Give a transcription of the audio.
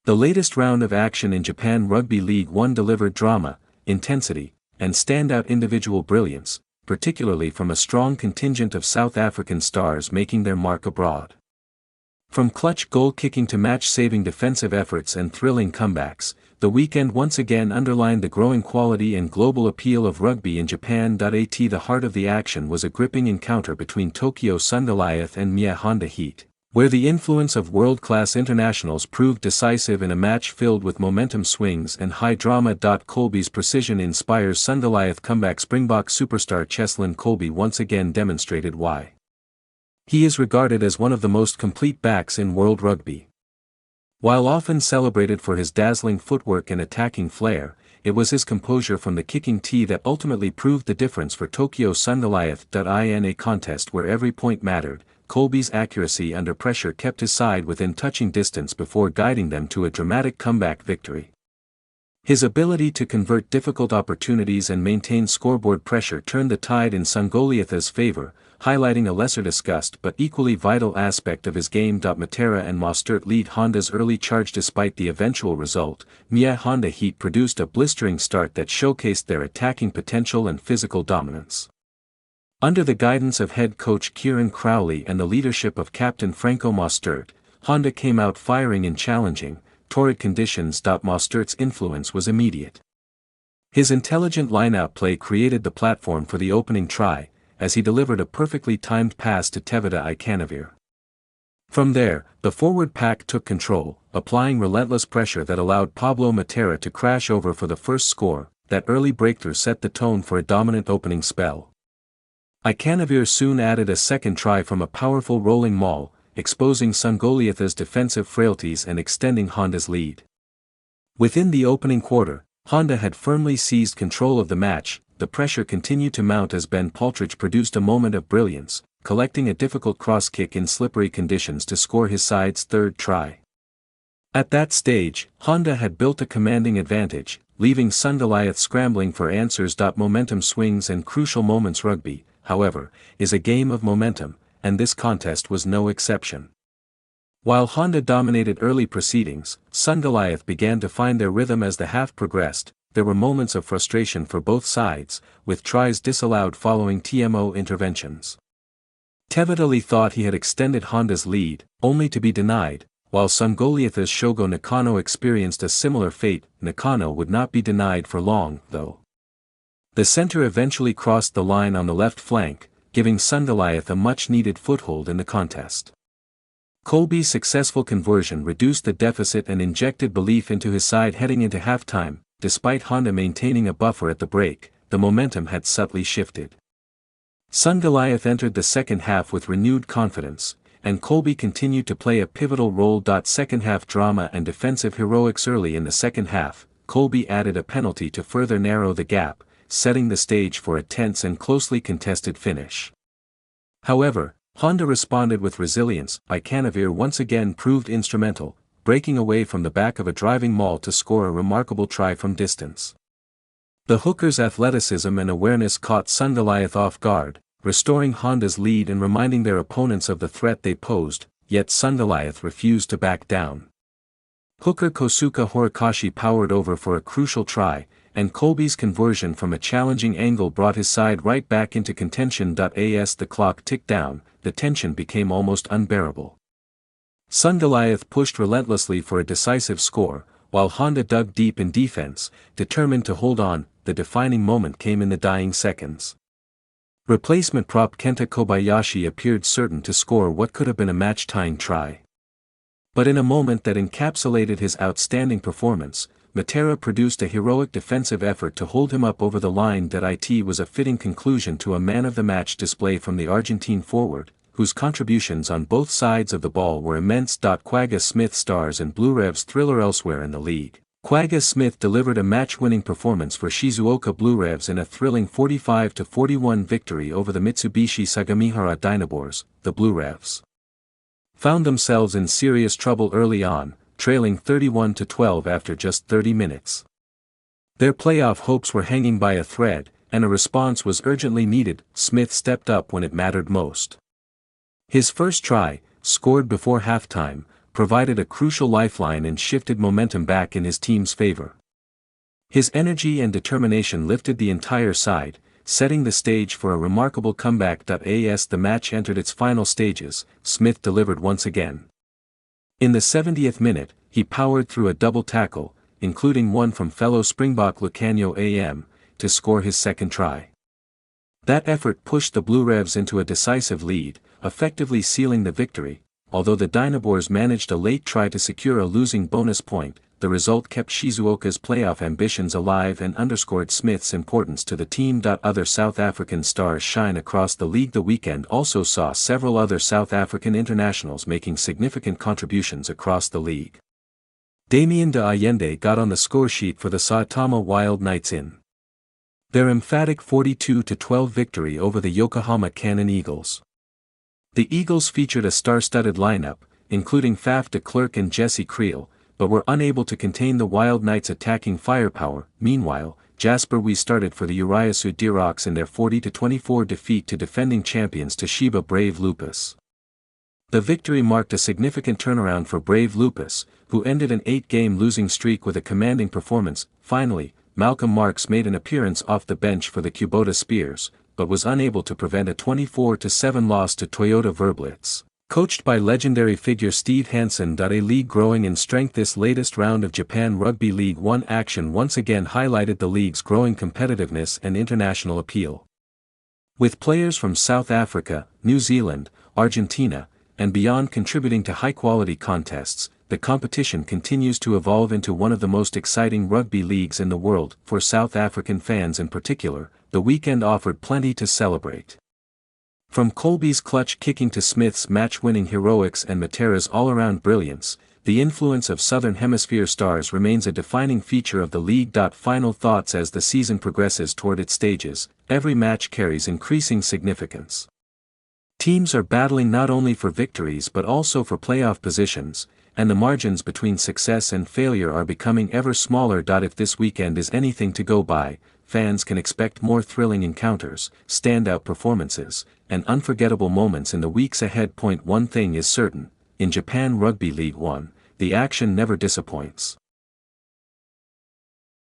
The latest round of action in Japan Rugby League One delivered drama, intensity, and standout individual brilliance, particularly from a strong contingent of South African stars making their mark abroad. From clutch goal-kicking to match-saving defensive efforts and thrilling comebacks, the weekend once again underlined the growing quality and global appeal of rugby in Japan. The heart of the action was a gripping encounter between Tokyo Sungoliath and Mie Honda Heat, where the influence of world-class internationals proved decisive in a match filled with momentum swings and high drama. Kolbe's precision inspires Sungoliath comeback. Springbok superstar Cheslin Kolbe once again demonstrated why he is regarded as one of the most complete backs in world rugby. While often celebrated for his dazzling footwork and attacking flair, it was his composure from the kicking tee that ultimately proved the difference for Tokyo Sungoliath. In a contest where every point mattered, Kolbe's accuracy under pressure kept his side within touching distance before guiding them to a dramatic comeback victory. His ability to convert difficult opportunities and maintain scoreboard pressure turned the tide in Sungoliath's favor, highlighting a lesser discussed but equally vital aspect of his game. Matera and Mostert lead Honda's early charge. Despite the eventual result, Mie Honda Heat produced a blistering start that showcased their attacking potential and physical dominance. Under the guidance of head coach Kieran Crowley and the leadership of captain Franco Mostert, Honda came out firing in challenging, torrid conditions. Mostert's influence was immediate. His intelligent line-out play created the platform for the opening try, as he delivered a perfectly timed pass to Tevita Ikanavir. From there, the forward pack took control, applying relentless pressure that allowed Pablo Matera to crash over for the first score. That early breakthrough set the tone for a dominant opening spell. Ikanavir soon added a second try from a powerful rolling maul, exposing Sungoliath's defensive frailties and extending Honda's lead. Within the opening quarter, Honda had firmly seized control of the match. The pressure continued to mount as Ben Paltridge produced a moment of brilliance, collecting a difficult cross kick in slippery conditions to score his side's third try. At that stage, Honda had built a commanding advantage, leaving Sungoliath scrambling for answers. Momentum swings and crucial moments. Rugby, however, is a game of momentum, and this contest was no exception. While Honda dominated early proceedings, Sungoliath began to find their rhythm as the half progressed. There were moments of frustration for both sides, with tries disallowed following TMO interventions. Tevita thought he had extended Honda's lead, only to be denied, while Sungoliath's Shogo Nakano experienced a similar fate. Nakano would not be denied for long, though. The center eventually crossed the line on the left flank, giving Sungoliath a much-needed foothold in the contest. Kolbe's successful conversion reduced the deficit and injected belief into his side heading into halftime. Despite Honda maintaining a buffer at the break, the momentum had subtly shifted. Sungoliath entered the second half with renewed confidence, and Kolbe continued to play a pivotal role. Second half drama and defensive heroics. Early in the second half, Kolbe added a penalty to further narrow the gap, setting the stage for a tense and closely contested finish. However, Honda responded with resilience. Ikanavir once again proved instrumental, breaking away from the back of a driving maul to score a remarkable try from distance. The hooker's athleticism and awareness caught Sungoliath off guard, restoring Honda's lead and reminding their opponents of the threat they posed, yet Sungoliath refused to back down. Hooker Kosuke Horikoshi powered over for a crucial try, and Kolbe's conversion from a challenging angle brought his side right back into contention. As the clock ticked down, the tension became almost unbearable. Sungoliath pushed relentlessly for a decisive score, while Honda dug deep in defense, determined to hold on. The defining moment came in the dying seconds. Replacement prop Kenta Kobayashi appeared certain to score what could have been a match-tying try. But in a moment that encapsulated his outstanding performance, Matera produced a heroic defensive effort to hold him up over the line. It was a fitting conclusion to a man-of-the-match display from the Argentine forward, whose contributions on both sides of the ball were immense. Kwagga Smith stars and BlueRevs thriller elsewhere in the league. Kwagga Smith delivered a match-winning performance for Shizuoka BlueRevs in a thrilling 45-41 victory over the Mitsubishi Sagamihara Dynabors. The BlueRevs found themselves in serious trouble early on, trailing 31-12 after just 30 minutes. Their playoff hopes were hanging by a thread, and a response was urgently needed. Smith stepped up when it mattered most. His first try, scored before halftime, provided a crucial lifeline and shifted momentum back in his team's favor. His energy and determination lifted the entire side, setting the stage for a remarkable comeback. As the match entered its final stages, Smith delivered once again. In the 70th minute, he powered through a double tackle, including one from fellow Springbok Lucanio AM, to score his second try. That effort pushed the BlueRevs into a decisive lead, effectively sealing the victory. Although the Dynabors managed a late try to secure a losing bonus point, the result kept Shizuoka's playoff ambitions alive and underscored Smith's importance to the team. Other South African stars shine across the league. The weekend also saw several other South African internationals making significant contributions across the league. Damian de Allende got on the scoresheet for the Saitama Wild Knights in their emphatic 42-12 victory over the Yokohama Cannon Eagles. The Eagles featured a star-studded lineup, including Faf de Klerk and Jesse Creel, but were unable to contain the Wild Knights' attacking firepower. Meanwhile, Jasper Wee started for the Urayasu Diroks in their 40-24 defeat to defending champions Toshiba Brave Lupus. The victory marked a significant turnaround for Brave Lupus, who ended an 8-game losing streak with a commanding performance. Finally, Malcolm Marx made an appearance off the bench for the Kubota Spears, but was unable to prevent a 24-7 loss to Toyota Verblitz. Coached by legendary figure Steve Hansen. A league growing in strength. This latest round of Japan Rugby League One action once again highlighted the league's growing competitiveness and international appeal. With players from South Africa, New Zealand, Argentina, and beyond contributing to high-quality contests, the competition continues to evolve into one of the most exciting rugby leagues in the world. For South African fans in particular, the weekend offered plenty to celebrate. From Kolbe's clutch kicking to Smith's match-winning heroics and Matera's all-around brilliance, the influence of Southern Hemisphere stars remains a defining feature of the league. Final thoughts. As the season progresses toward its stages, every match carries increasing significance. Teams are battling not only for victories but also for playoff positions, and the margins between success and failure are becoming ever smaller. If this weekend is anything to go by, fans can expect more thrilling encounters, standout performances, and unforgettable moments in the weeks ahead. One thing is certain, in Japan Rugby League One, the action never disappoints.